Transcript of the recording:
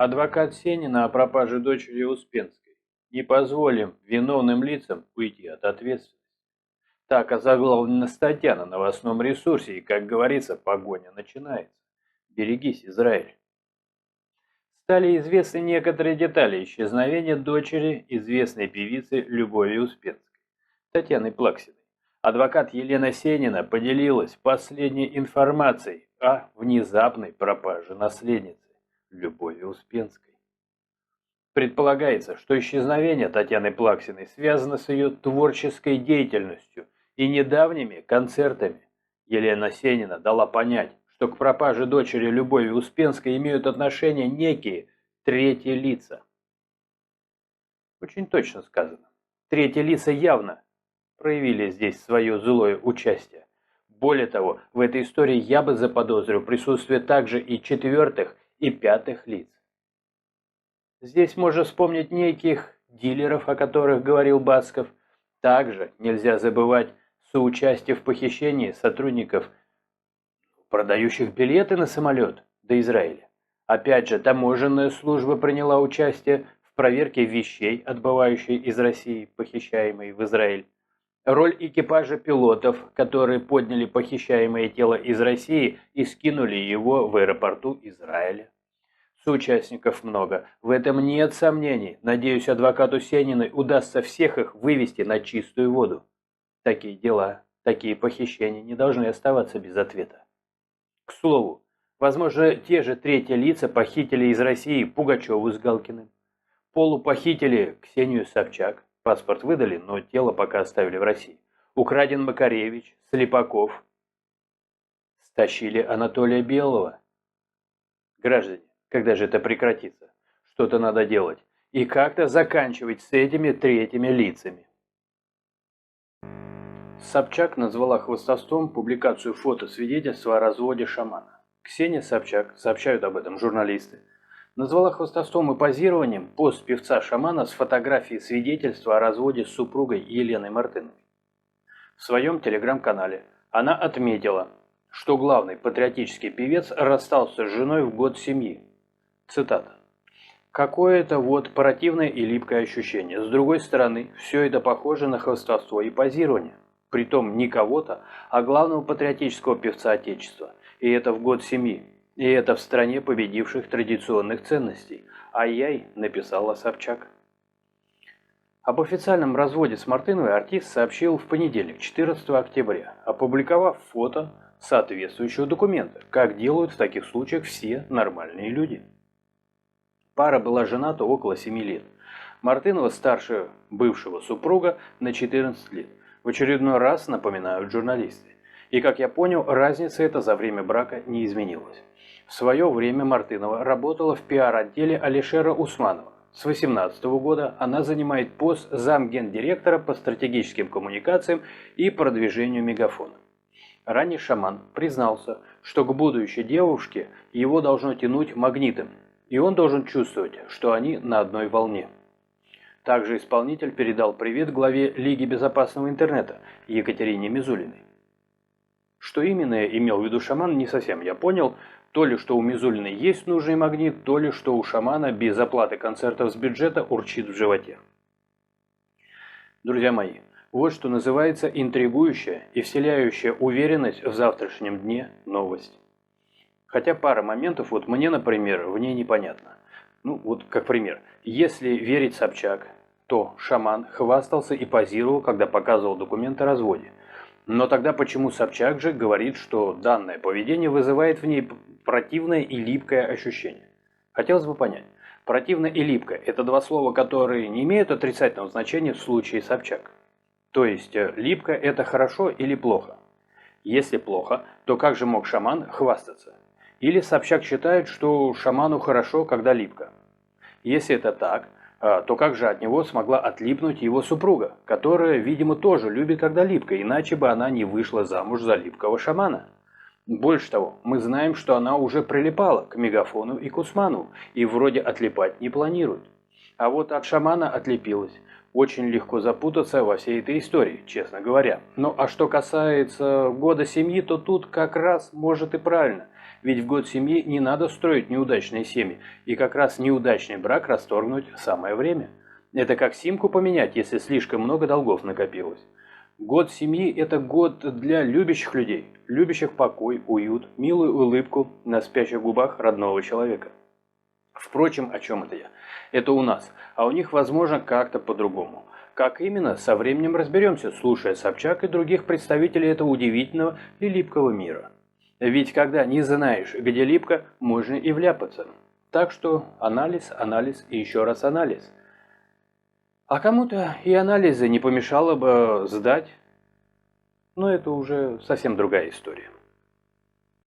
Адвокат Сенина о пропаже дочери Успенской. Не позволим виновным лицам уйти от ответственности. Так озаглавлена статья на новостном ресурсе, и, как говорится, погоня начинается. Берегись, Израиль. Стали известны некоторые детали исчезновения дочери известной певицы Любови Успенской, Татьяны Плаксиной. Адвокат Елена Сенина поделилась последней информацией о внезапной пропаже наследницы Любови Успенской. Предполагается, что исчезновение Татьяны Плаксиной связано с ее творческой деятельностью и недавними концертами. Елена Сенина дала понять, что к пропаже дочери Любови Успенской имеют отношение некие третьи лица. Очень точно сказано. Третьи лица явно проявили здесь свое злое участие. Более того, в этой истории я бы заподозрил присутствие также и четвертых и пятых лиц. Здесь можно вспомнить неких дилеров, о которых говорил Басков. Также нельзя забывать соучастие в похищении сотрудников, продающих билеты на самолет до Израиля. Опять же, таможенная служба приняла участие в проверке вещей, отбывающей из России, похищаемой в Израиль. Роль экипажа пилотов, которые подняли похищаемое тело из России и скинули его в аэропорту Израиля. Соучастников много, в этом нет сомнений. Надеюсь, адвокату Сениной удастся всех их вывести на чистую воду. Такие дела, такие похищения не должны оставаться без ответа. К слову, возможно, те же третьи лица похитили из России Пугачеву с Галкиным. Полупохитили Ксению Собчак, паспорт выдали, но тело пока оставили в России. Украден Макаревич, Слепаков. Стащили Анатолия Белого. Граждане, когда же это прекратится? Что-то надо делать. И как-то заканчивать с этими третьими лицами. Собчак назвала хвастовством публикацию фото-свидетельства о разводе шамана. Ксения Собчак, сообщают об этом журналисты, назвала хвастовством и позированием пост певца-шамана с фотографией свидетельства о разводе с супругой Еленой Мартыновой. В своем телеграм-канале она отметила, что главный патриотический певец расстался с женой в год семьи. Цитата. «Какое-то вот противное и липкое ощущение. С другой стороны, все это похоже на хвастовство и позирование. Притом не кого-то, а главного патриотического певца Отечества. И это в год семьи. И это в стране победивших традиционных ценностей. Ай-яй», написала Собчак. Об официальном разводе с Мартыновой артист сообщил в понедельник, 14 октября, опубликовав фото соответствующего документа, как делают в таких случаях все нормальные люди. Пара была жената около 7 лет. Мартынова старше бывшего супруга на 14 лет. В очередной раз напоминают журналисты. И, как я понял, разница эта за время брака не изменилась. В свое время Мартынова работала в пиар-отделе Алишера Усманова. С 2018 года она занимает пост замгендиректора по стратегическим коммуникациям и продвижению Мегафона. Ранее шаман признался, что к будущей девушке его должно тянуть магнитом, и он должен чувствовать, что они на одной волне. Также исполнитель передал привет главе Лиги безопасного интернета Екатерине Мизулиной. Что именно имел в виду шаман, не совсем я понял. То ли, что у Мизулиной есть нужный магнит, то ли, что у шамана без оплаты концертов с бюджета урчит в животе. Друзья мои, вот что называется интригующая и вселяющая уверенность в завтрашнем дне новость. Хотя пара моментов, вот мне, например, в ней непонятно. Ну, вот как пример. Если верить Собчак, то шаман хвастался и позировал, когда показывал документ о разводе. Но тогда почему Собчак же говорит, что данное поведение вызывает в ней противное и липкое ощущение? Хотелось бы понять. Противное и липкое – это два слова, которые не имеют отрицательного значения в случае Собчак. То есть, липко – это хорошо или плохо? Если плохо, то как же мог шаман хвастаться? Или Собчак считает, что шаману хорошо, когда липко? Если это так, то как же от него смогла отлипнуть его супруга, которая, видимо, тоже любит, когда липко, иначе бы она не вышла замуж за липкого шамана? Больше того, мы знаем, что она уже прилипала к Мегафону и к Усманову, и вроде отлипать не планирует. А вот от шамана отлепилась. Очень легко запутаться во всей этой истории, честно говоря. Ну а что касается года семьи, то тут как раз может и правильно. Ведь в год семьи не надо строить неудачные семьи, и как раз неудачный брак расторгнуть самое время. Это как симку поменять, если слишком много долгов накопилось. Год семьи – это год для любящих людей, любящих покой, уют, милую улыбку на спящих губах родного человека. Впрочем, о чем это я? Это у нас, а у них, возможно, как-то по-другому. Как именно, со временем разберемся, слушая Собчак и других представителей этого удивительного и липкого мира. Ведь когда не знаешь, где липко, можно и вляпаться. Так что анализ, анализ и еще раз анализ. А кому-то и анализы не помешало бы сдать, но это уже совсем другая история.